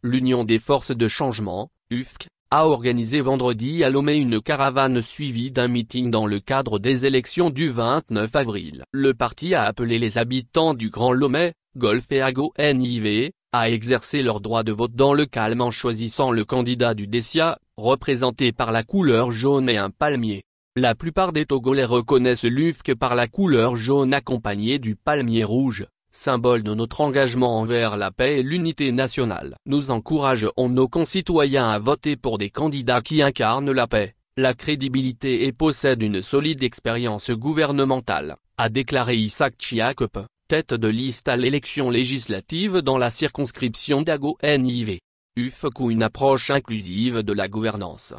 l'Union des forces de changement, UFC, a organisé vendredi à Lomé une caravane suivie d'un meeting dans le cadre des élections du 29 avril. Le parti a appelé les habitants du Grand Lomé, Golfe et Ago-NIV, à exercer leur droit de vote dans le calme en choisissant le candidat du Dessia, représenté par la couleur jaune et un palmier. La plupart des Togolais reconnaissent l'UFC par la couleur jaune accompagnée du palmier rouge, symbole de notre engagement envers la paix et l'unité nationale. Nous encourageons nos concitoyens à voter pour des candidats qui incarnent la paix, la crédibilité et possèdent une solide expérience gouvernementale, a déclaré Isaac Chiakep, tête de liste à l'élection législative dans la circonscription d'Ago-NIV. UFC ou une approche inclusive de la gouvernance.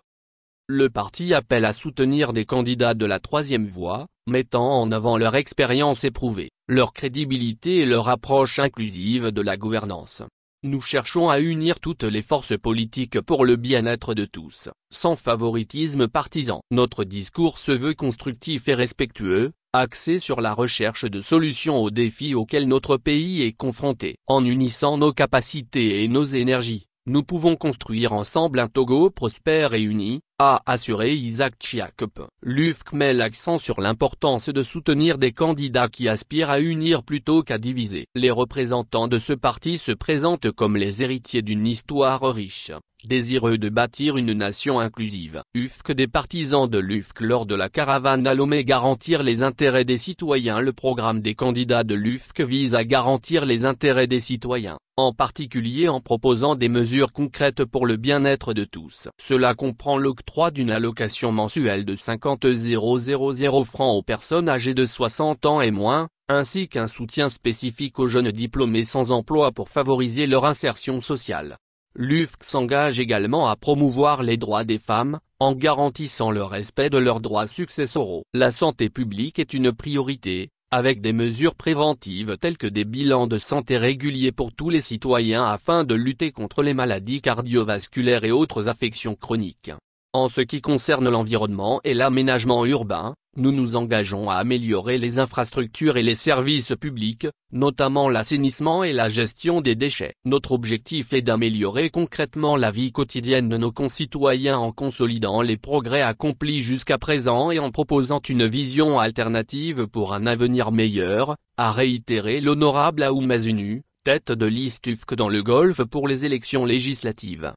Le parti appelle à soutenir des candidats de la troisième voie, mettant en avant leur expérience éprouvée, leur crédibilité et leur approche inclusive de la gouvernance. Nous cherchons à unir toutes les forces politiques pour le bien-être de tous, sans favoritisme partisan. Notre discours se veut constructif et respectueux, axé sur la recherche de solutions aux défis auxquels notre pays est confronté. En unissant nos capacités et nos énergies, nous pouvons construire ensemble un Togo prospère et uni, a assuré Isaac Chiakep. L'UFC met l'accent sur l'importance de soutenir des candidats qui aspirent à unir plutôt qu'à diviser. Les représentants de ce parti se présentent comme les héritiers d'une histoire riche, désireux de bâtir une nation inclusive. UFC des partisans de l'UFC lors de la caravane à Lomé garantir les intérêts des citoyens. Le programme des candidats de l'UFC vise à garantir les intérêts des citoyens, en particulier en proposant des mesures concrètes pour le bien-être de tous. Cela comprend l'octroi d'une allocation mensuelle de 50 000 francs aux personnes âgées de 60 ans et moins, ainsi qu'un soutien spécifique aux jeunes diplômés sans emploi pour favoriser leur insertion sociale. L'UFC s'engage également à promouvoir les droits des femmes, en garantissant le respect de leurs droits successoraux. La santé publique est une priorité, avec des mesures préventives telles que des bilans de santé réguliers pour tous les citoyens afin de lutter contre les maladies cardiovasculaires et autres affections chroniques. En ce qui concerne l'environnement et l'aménagement urbain, nous nous engageons à améliorer les infrastructures et les services publics, notamment l'assainissement et la gestion des déchets. Notre objectif est d'améliorer concrètement la vie quotidienne de nos concitoyens en consolidant les progrès accomplis jusqu'à présent et en proposant une vision alternative pour un avenir meilleur, a réitéré l'honorable Aoumezunu, tête de liste UFC dans le Golfe pour les élections législatives.